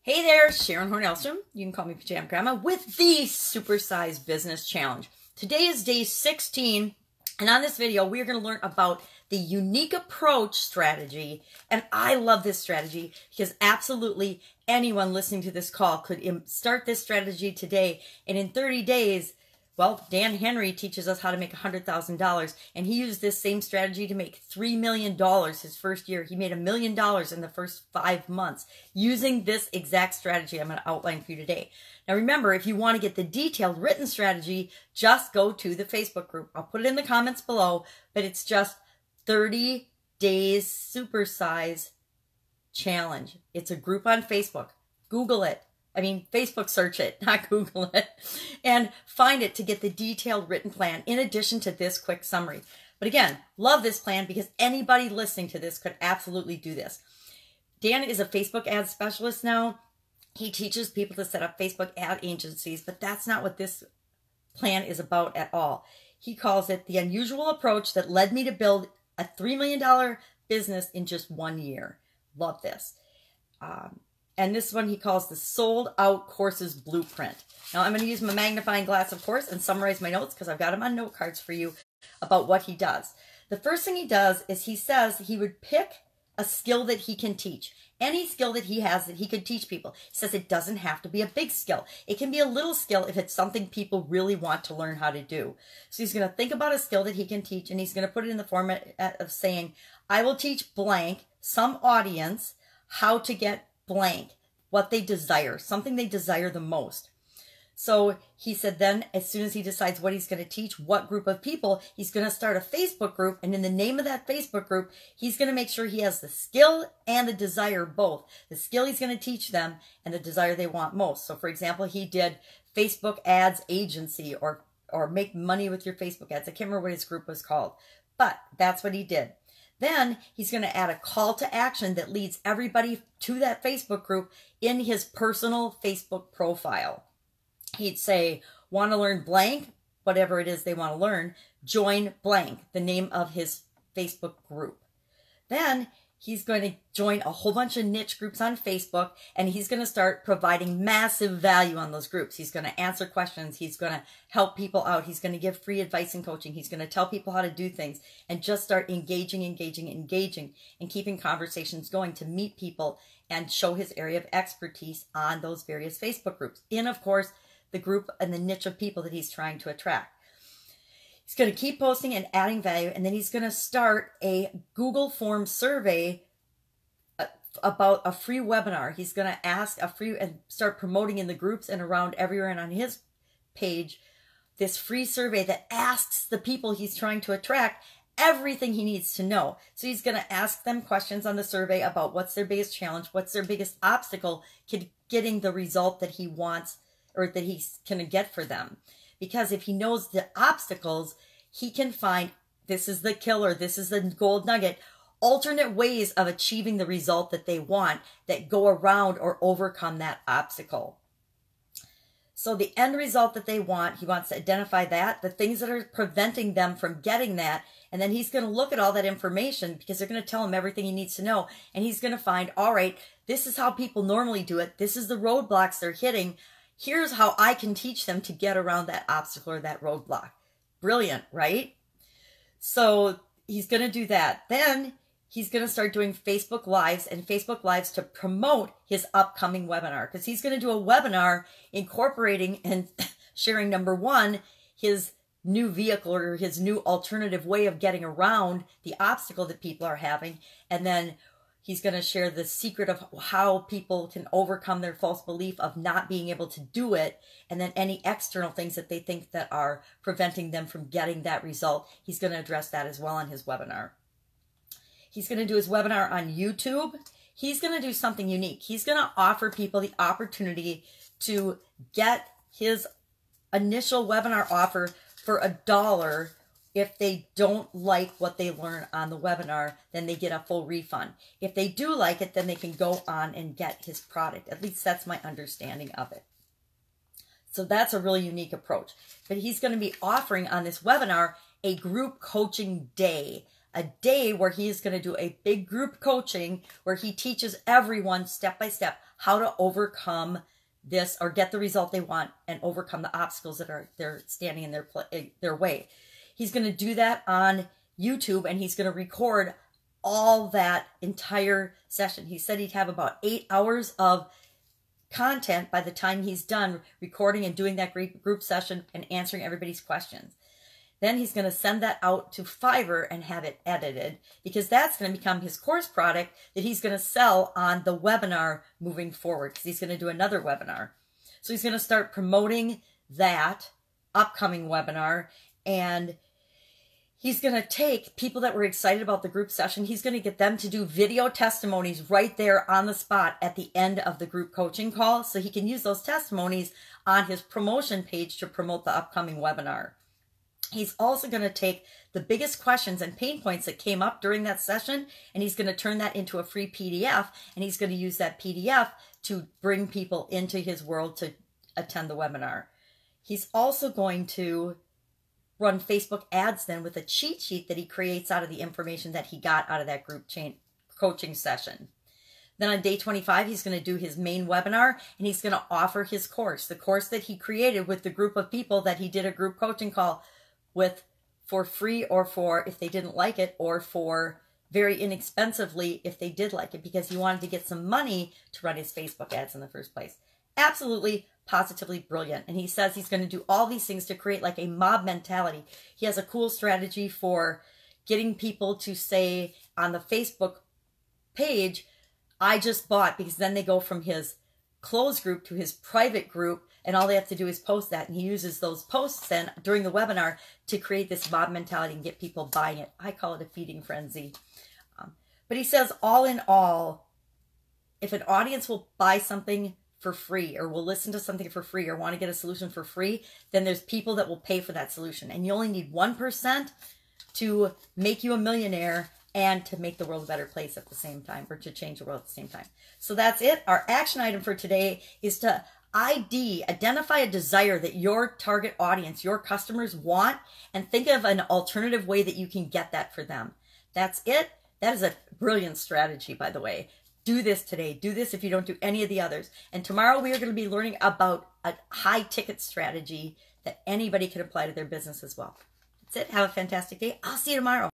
Hey there, Sharon Horne-Ellstrom. You can call me Pajama Grandma with the Supersize Business Challenge. Today is day 16, and on this video, we're going to learn about the unique approach strategy. And I love this strategy because absolutely anyone listening to this call could start this strategy today. And in 30 days, well, Dan Henry teaches us how to make $100,000, and he used this same strategy to make $3 million his first year. He made $1 million in the first 5 months using this exact strategy I'm going to outline for you today. Now remember, if you want to get the detailed written strategy, just go to the Facebook group. I'll put it in the comments below, but it's just 30 days Supersize challenge. It's a group on Facebook. Google it. Facebook search it, not Google it, and find it to get the detailed written plan in addition to this quick summary. But again, love this plan because anybody listening to this could absolutely do this. Dan is a Facebook ad specialist now. He teaches people to set up Facebook ad agencies, but that's not what this plan is about at all. He calls it the unusual approach that led me to build a $3 million business in just 1 year. Love this. And this one he calls the sold out courses blueprint. Now I'm going to use my magnifying glass, of course, and summarize my notes because I've got them on note cards for you about what he does. The first thing he does is he says he would pick a skill that he can teach. Any skill that he has that he could teach people. He says it doesn't have to be a big skill. It can be a little skill if it's something people really want to learn how to do. So he's going to think about a skill that he can teach, and he's going to put it in the format of saying, I will teach blank, some audience, how to get blank, what they desire, something they desire the most. So he said then, as soon as he decides what he's going to teach, what group of people, he's going to start a Facebook group. And in the name of that Facebook group, he's going to make sure he has the skill and the desire both. The skill he's going to teach them and the desire they want most. So for example, he did Facebook ads agency or make money with your Facebook ads. I can't remember what his group was called, but that's what he did. Then he's going to add a call to action that leads everybody to that Facebook group in his personal Facebook profile. He'd say, want to learn blank, whatever it is they want to learn, join blank, the name of his Facebook group. Then he's going to join a whole bunch of niche groups on Facebook, and he's going to start providing massive value on those groups. He's going to answer questions. He's going to help people out. He's going to give free advice and coaching. He's going to tell people how to do things and just start engaging, and keeping conversations going to meet people and show his area of expertise on those various Facebook groups. In, of course, the group and the niche of people that he's trying to attract. He's going to keep posting and adding value, and then he's going to start a Google Form survey about a free webinar. He's going to ask and start promoting in the groups and around everywhere and on his page this free survey that asks the people he's trying to attract everything he needs to know. So he's going to ask them questions on the survey about what's their biggest challenge, what's their biggest obstacle to getting the result that he wants or that he's going to get for them. Because if he knows the obstacles, he can find, this is the killer, this is the gold nugget, alternate ways of achieving the result that they want that go around or overcome that obstacle. So the end result that they want, he wants to identify that, the things that are preventing them from getting that, and then he's going to look at all that information because they're going to tell him everything he needs to know, and he's going to find, all right, this is how people normally do it, this is the roadblocks they're hitting, here's how I can teach them to get around that obstacle or that roadblock. Brilliant, right? So he's going to do that. Then he's going to start doing Facebook Lives and Facebook Lives to promote his upcoming webinar, because he's going to do a webinar incorporating and sharing, number one, his new vehicle or his new alternative way of getting around the obstacle that people are having. And then he's going to share the secret of how people can overcome their false belief of not being able to do it. And then any external things that they think that are preventing them from getting that result. He's going to address that as well on his webinar. He's going to do his webinar on YouTube. He's going to do something unique. He's going to offer people the opportunity to get his initial webinar offer for $1. If they don't like what they learn on the webinar, then they get a full refund. If they do like it, then they can go on and get his product. At least that's my understanding of it. So that's a really unique approach. But he's going to be offering on this webinar a group coaching day. a day where he is going to do a big group coaching where he teaches everyone step by step how to overcome this or get the result they want and overcome the obstacles that are they're standing in their way. He's going to do that on YouTube, and he's going to record all that entire session. He said he'd have about 8 hours of content by the time he's done recording and doing that great group session and answering everybody's questions. Then he's going to send that out to Fiverr and have it edited, because that's going to become his course product that he's going to sell on the webinar moving forward, because he's going to do another webinar. So he's going to start promoting that upcoming webinar, and he's going to take people that were excited about the group session. He's going to get them to do video testimonies right there on the spot at the end of the group coaching call, so he can use those testimonies on his promotion page to promote the upcoming webinar. He's also going to take the biggest questions and pain points that came up during that session, and he's going to turn that into a free PDF, and he's going to use that PDF to bring people into his world to attend the webinar. He's also going to run Facebook ads then with a cheat sheet that he creates out of the information that he got out of that group coaching session. Then on day 25, he's going to do his main webinar, and he's going to offer his course, the course that he created with the group of people that he did a group coaching call with for free, or for if they didn't like it, or for very inexpensively if they did like it, because he wanted to get some money to run his Facebook ads in the first place. Absolutely, positively brilliant. And he says he's going to do all these things to create like a mob mentality. He has a cool strategy for getting people to say on the Facebook page, I just bought, because then they go from his closed group to his private group, and all they have to do is post that, and he uses those posts then during the webinar to create this mob mentality and get people buying it. I call it a feeding frenzy. But he says, all in all, if an audience will buy something for free, or will listen to something for free, or want to get a solution for free, then there's people that will pay for that solution. And you only need 1% to make you a millionaire and to make the world a better place at the same time, or to change the world at the same time. So that's it. Our action item for today is to identify a desire that your target audience, your customers want, and think of an alternative way that you can get that for them. That's it. That is a brilliant strategy, by the way. Do this today. Do this if you don't do any of the others. And tomorrow we are going to be learning about a high ticket strategy that anybody can apply to their business as well. That's it. Have a fantastic day. I'll see you tomorrow.